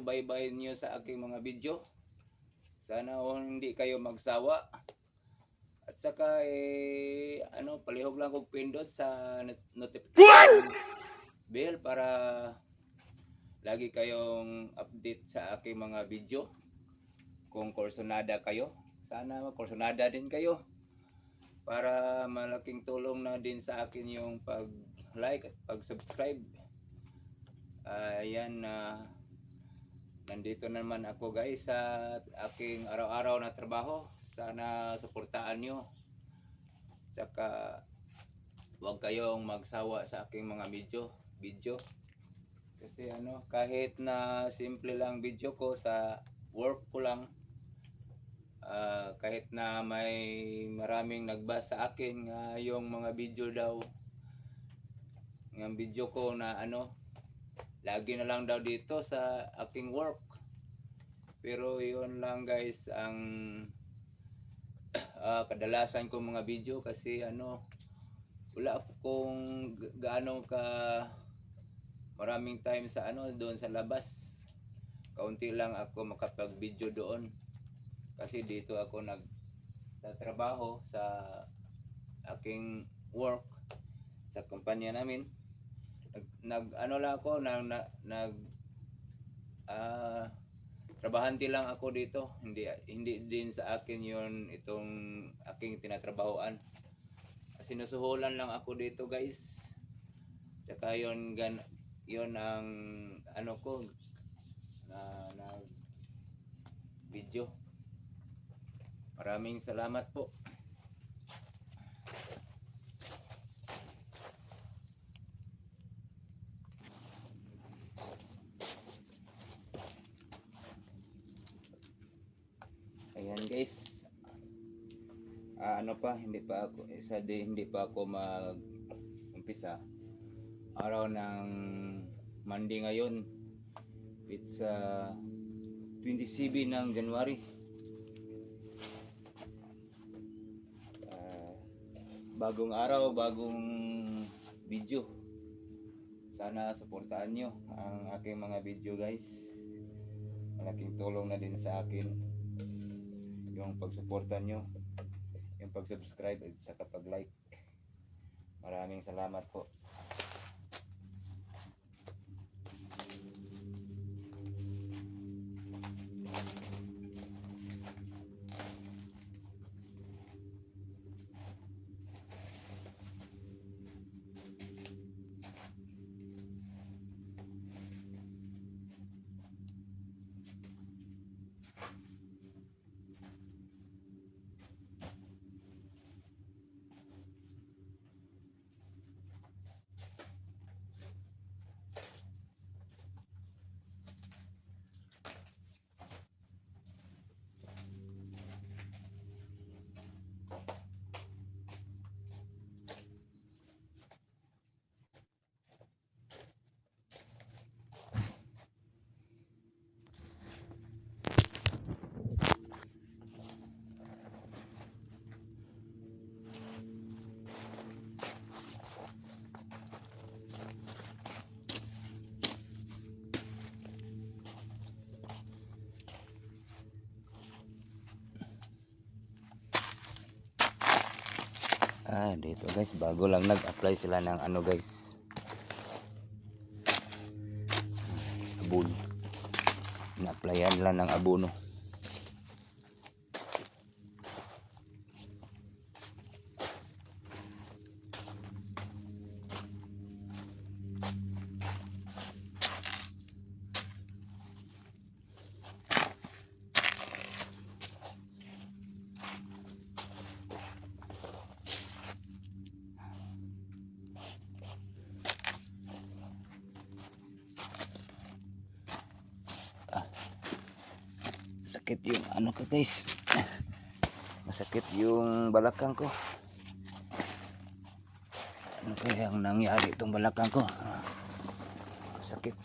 pagsubaybay niyo sa aking mga video. Sana hindi kayo magsawa. At saka palihog lang kog pindot sa notification bell para lagi kayong update sa aking mga video. Kung kursunada kayo, sana kursunada din kayo para malaking tulong na din sa akin yung pag-like at pag-subscribe. Ayan, nandito naman ako guys sa aking araw-araw na trabaho. Sana suportaan nyo. Saka huwag kayong magsawa sa aking mga video. Kasi kahit na simple lang video ko sa work ko lang, kahit na may maraming nagbasa sa akin yung mga video daw, yung video ko na lagi na lang daw dito sa aking work. Pero yun lang guys ang kadalasan kong mga video, kasi wala akong gaano ka maraming time sa doon sa labas. Kaunti lang ako makapag-video doon kasi dito ako nagtatrabaho sa aking work sa kumpanya namin. Trabahante lang ako dito, hindi din sa akin yon itong aking tinatrabahoan. Sinusuhulan lang ako dito guys. Tsaka yon ang ko na video. Maraming salamat po. Ayan guys, hindi pa ako mag-umpisa. Araw ng Monday ngayon, it's 27 ng January. Bagong araw, bagong video. Sana suportahan nyo ang aking mga video guys. Malaking tulong na din sa akin yung pagsuporta nyo, yung pag-subscribe at saka pag-like. Maraming salamat po. Dito guys, bago lang nag-apply sila ng guys, abono. Na-applyan lang ng abono. Masakit yung guys, masakit yung balakang ko. Ano kaya ang nangyari itong balakang ko? Masakit.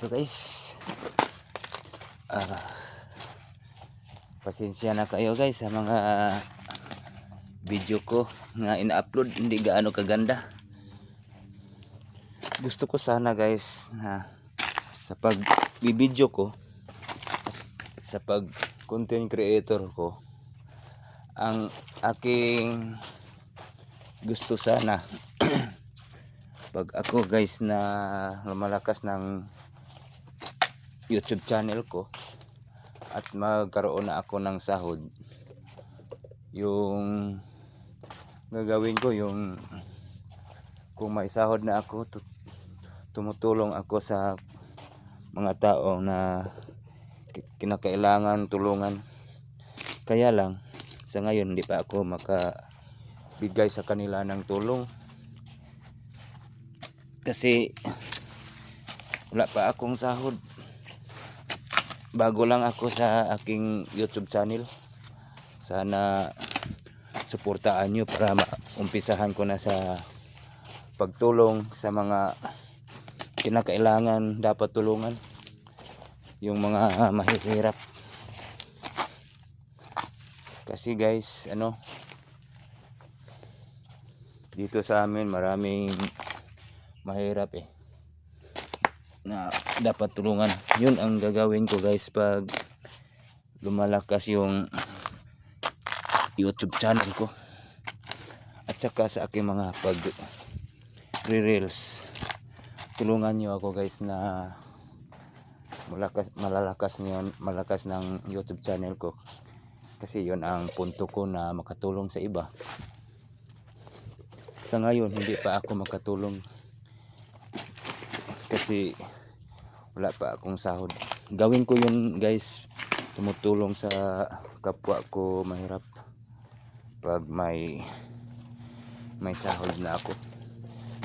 So guys, pasensya na kayo guys sa mga video ko nga ina-upload hindi gaano kaganda. Gusto ko sana guys na sa pag-video ko, sa pag content creator ko, ang aking gusto sana pag ako guys na lumalakas ng YouTube channel ko at magkaroon na ako ng sahod, yung gagawin ko yung kung may sahod na ako, tumutulong ako sa mga tao na kinakailangan tulungan. Kaya lang sa ngayon hindi pa ako makabigay sa kanila ng tulong kasi wala pa akong sahod. Bago lang ako sa aking YouTube channel. Sana suportaan nyo para umpisahan ko na sa pagtulong sa mga kinakailangan dapat tulungan, yung mga mahihirap. Kasi guys, dito sa amin maraming mahirap na dapat tulungan. Yun ang gagawin ko guys pag lumalakas yung YouTube channel ko at saka sa aking mga pag reels. Tulungan nyo ako guys na malakas ng YouTube channel ko, kasi yun ang punto ko na makatulong sa iba. Sa ngayon hindi pa ako makatulong kasi wala pa akong sahod. Gawin ko yun guys, tumutulong sa kapwa ko mahirap pag may sahod na ako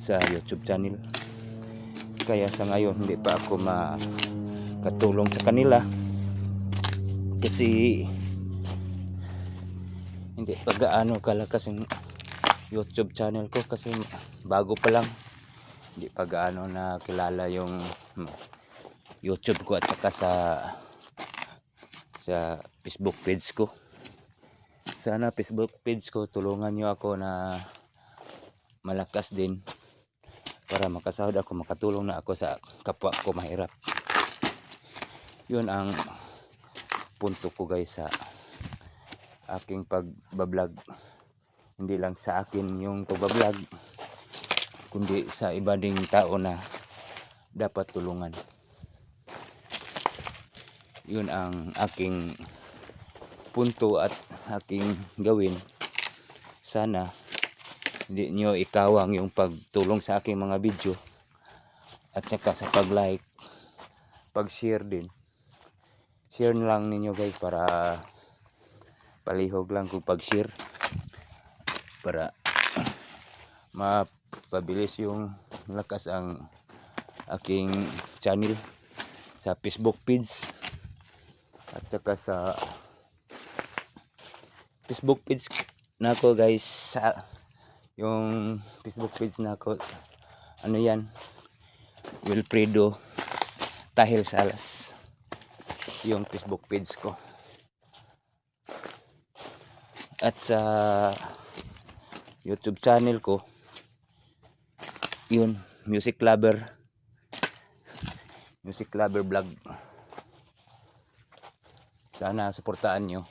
sa YouTube channel. Kaya sa ngayon hindi pa ako makatulong sa kanila kasi hindi pa gaano kalakas yung YouTube channel ko, kasi bago pa lang, hindi pa gaano na kilala yung YouTube ko at saka sa Facebook page ko. Sana Facebook page ko tulungan nyo ako na malakas din para makasahod ako, makatulong na ako sa kapwa ko mahirap. Yun ang punto ko guys sa aking pagbablog. Hindi lang sa akin yung pagbablog, kundi sa iba ding tao na dapat tulungan. Yun ang aking punto at aking gawin. Sana hindi nyo ikawang yung pagtulong sa aking mga video at saka sa pag-like, pag-share din. Share lang ninyo guys para palihog lang kung pag-share para mapabilis yung lakas ang aking channel sa Facebook page at saka sa Facebook page na ako guys. Sa yung Facebook page na ako, yan, Wilfredo Tahil Salas yung Facebook page ko. At sa YouTube channel ko, yun, Music Lover Vlog. Sana suportaan nyo,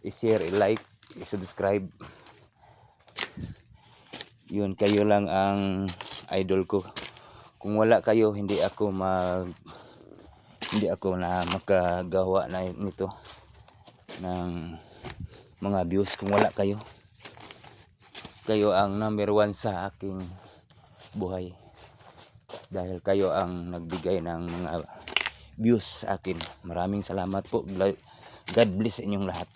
i-share, i-like, i-subscribe. Yun, kayo lang ang idol ko. Kung wala kayo, hindi ako na makagawa na nito ng mga views. Kung wala kayo, kayo ang number 1 sa aking buhay, dahil kayo ang nagbigay ng mga views sa akin. Maraming salamat po. God bless inyong lahat.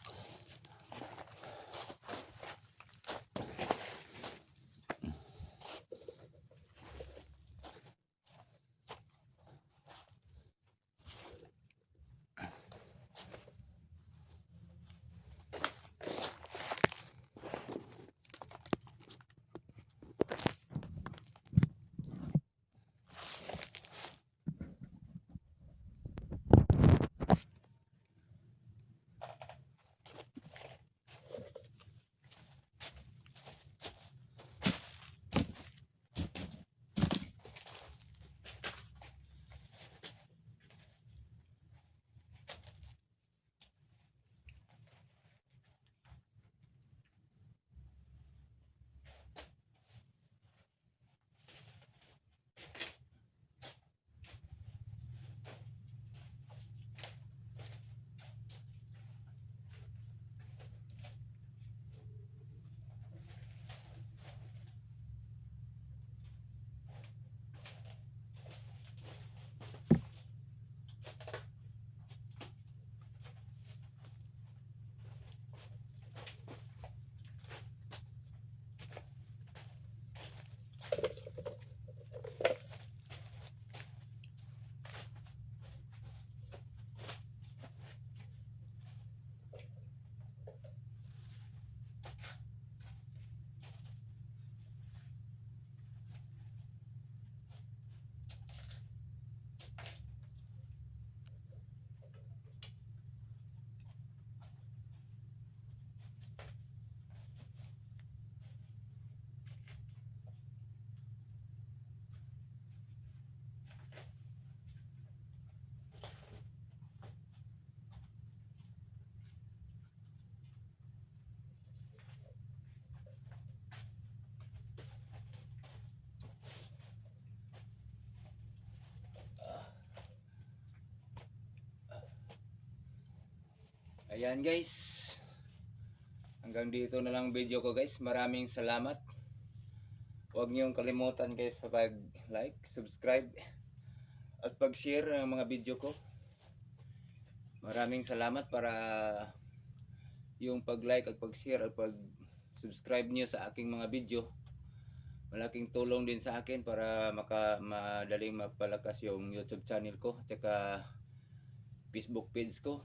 Ayan guys. Hanggang dito na lang video ko guys. Maraming salamat. Huwag niyong kalimutan guys sa pag-like, subscribe at pag-share ng mga video ko. Maraming salamat para yung pag-like at pag-share at pag-subscribe niyo sa aking mga video. Malaking tulong din sa akin para madaling mapalakas yung YouTube channel ko at saka Facebook page ko.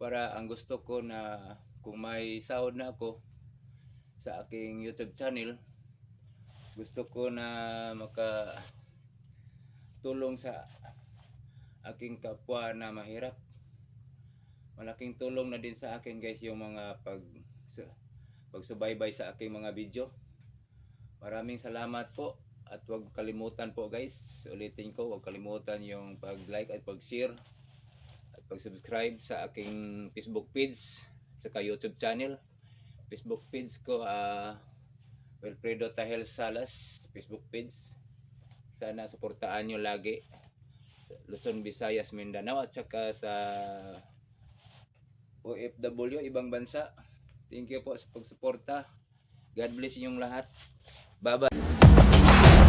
Para ang gusto ko na kung may sahod na ako sa aking YouTube channel, gusto ko na makatulong sa aking kapwa na mahirap. Malaking tulong na din sa akin guys yung mga pagsubaybay sa aking mga video. Maraming salamat po at huwag kalimutan po guys, ulitin ko, huwag kalimutan yung pag-like at pag-share at pag-subscribe sa aking Facebook page saka YouTube channel. Facebook page ko Wilfredo Tahel Salas Facebook page. Sana suportaan nyo lagi Luzon, Visayas, Mindanao at saka sa OFW ibang bansa. Thank you po sa pagsuporta. God bless inyong lahat. Bye bye.